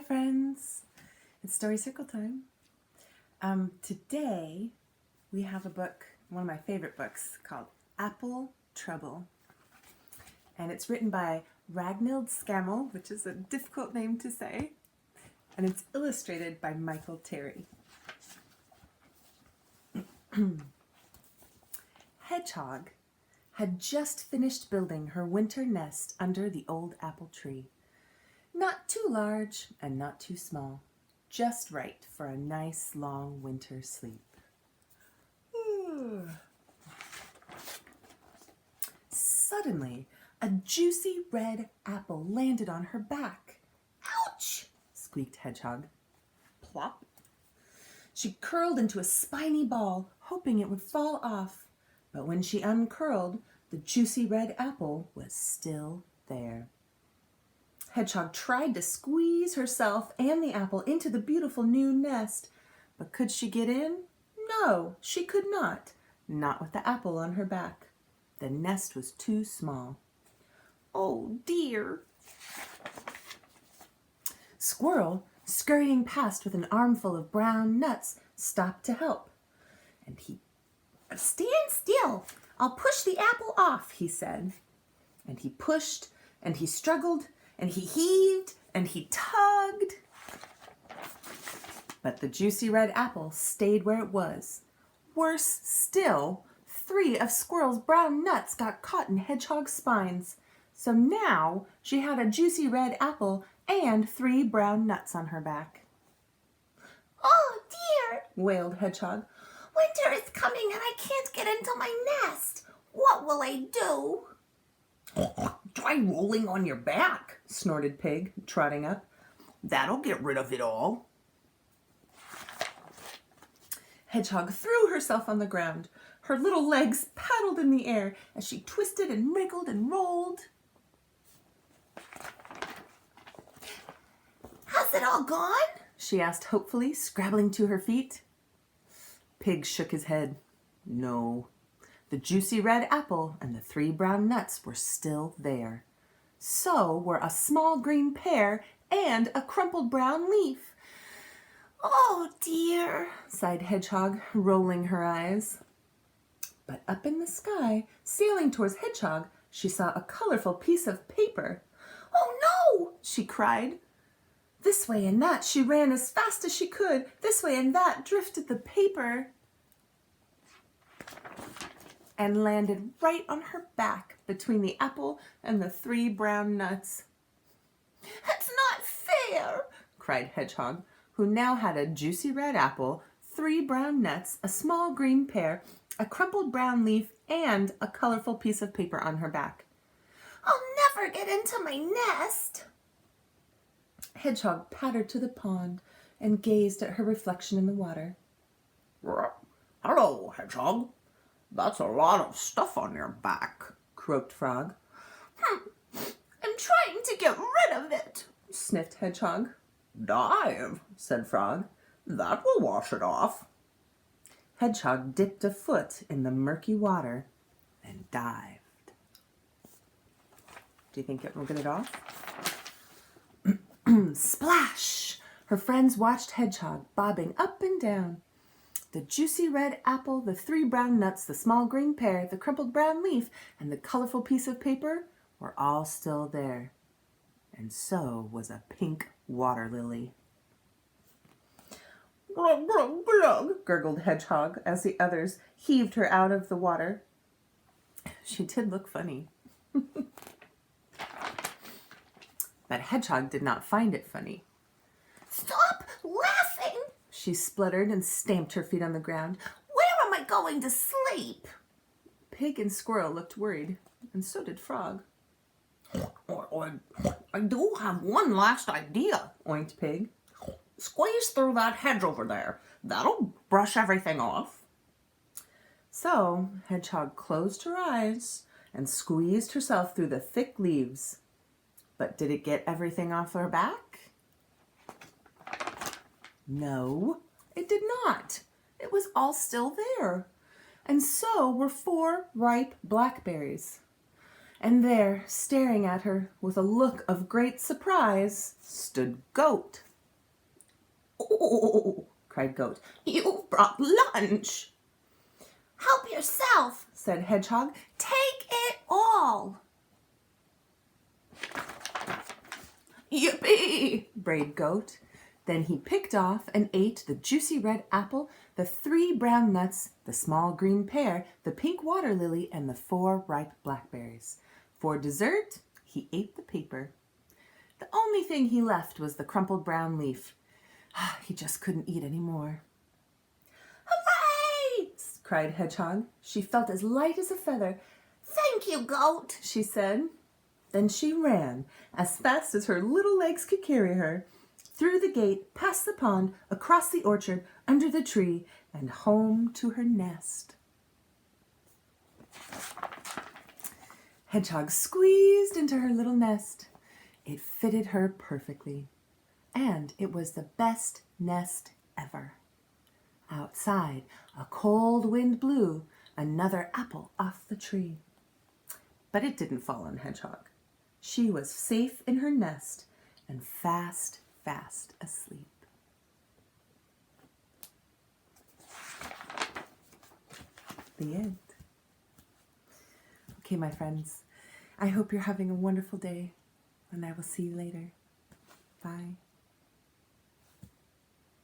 friends. It's Story Circle time. Today we have a book, one of my favorite books, called Apple Trouble. And it's written by Ragnhild Skammel, which is a difficult name to say. And it's illustrated by Michael Terry. Hedgehog had just finished building her winter nest under the old apple tree. Not too large and not too small, just right for a nice long winter sleep. Suddenly, a juicy red apple landed on her back. Ouch! Squeaked Hedgehog. Plop! She curled into a spiny ball, hoping it would fall off. But when she uncurled, the juicy red apple was still there. Hedgehog tried to squeeze herself and the apple into the beautiful new nest, but could she get in? No, she could not with the apple on her back. The nest was too small. Oh dear! Squirrel, scurrying past with an armful of brown nuts, stopped to help. And he, "Stand still, I'll push the apple off," he said. And he pushed, and he struggled, and he heaved, and he tugged. But the juicy red apple stayed where it was. Worse still, 3 of Squirrel's brown nuts got caught in Hedgehog's spines. So now she had a juicy red apple and 3 brown nuts on her back. "Oh dear," wailed Hedgehog. "Winter is coming and I can't get into my nest. What will I do?" "Try rolling on your back," snorted Pig, trotting up. "That'll get rid of it all." Hedgehog threw herself on the ground. Her little legs paddled in the air as she twisted and wriggled and rolled. "Has it all gone?" she asked hopefully, scrabbling to her feet. Pig shook his head. No. The juicy red apple and the 3 brown nuts were still there. So were a small green pear and a crumpled brown leaf. "Oh dear," sighed Hedgehog, rolling her eyes. But up in the sky, sailing towards Hedgehog, she saw a colorful piece of paper. "Oh no!" she cried. This way and that she ran as fast as she could. This way and that drifted the paper and landed right on her back between the apple and the 3 brown nuts. "It's not fair," cried Hedgehog, who now had a juicy red apple, 3 brown nuts, a small green pear, a crumpled brown leaf, and a colorful piece of paper on her back. "I'll never get into my nest." Hedgehog pattered to the pond and gazed at her reflection in the water. "Hello, Hedgehog. That's a lot of stuff on your back," croaked Frog. "I'm trying to get rid of it," sniffed Hedgehog. "Dive," said Frog. "That will wash it off." Hedgehog dipped a foot in the murky water and dived. Do you think it will get it off? Splash! Her friends watched Hedgehog bobbing up and down. The juicy red apple, the 3 brown nuts, the small green pear, the crumpled brown leaf, and the colorful piece of paper were all still there. And so was a pink water lily. "Glug, glug, glug," gurgled Hedgehog as the others heaved her out of the water. She did look funny. But Hedgehog did not find it funny. "Stop laughing," she spluttered and stamped her feet on the ground. "Where am I going to sleep?" Pig and Squirrel looked worried, and so did Frog. I do have one last idea," oinked Pig. "Squeeze through that hedge over there. That'll brush everything off." So Hedgehog closed her eyes and squeezed herself through the thick leaves. But did it get everything off her back? No, it did not. It was all still there. And so were 4 ripe blackberries. And there, staring at her with a look of great surprise, stood Goat. Oh, cried Goat, you've brought lunch. Help yourself, said Hedgehog. Take it all. Yippee, brayed Goat. Then he picked off and ate the juicy red apple, the 3 brown nuts, the small green pear, the pink water lily, and the 4 ripe blackberries. For dessert, he ate the paper. The only thing he left was the crumpled brown leaf. He just couldn't eat any more. Hooray! cried Hedgehog. She felt as light as a feather. Thank you, Goat, she said. Then she ran, as fast as her little legs could carry her, through the gate, past the pond, across the orchard, under the tree, and home to her nest. Hedgehog squeezed into her little nest. It fitted her perfectly, and it was the best nest ever. Outside, a cold wind blew another apple off the tree. But it didn't fall on Hedgehog. She was safe in her nest and fast asleep. The end. Okay, my friends, I hope you're having a wonderful day, and I will see you later. Bye.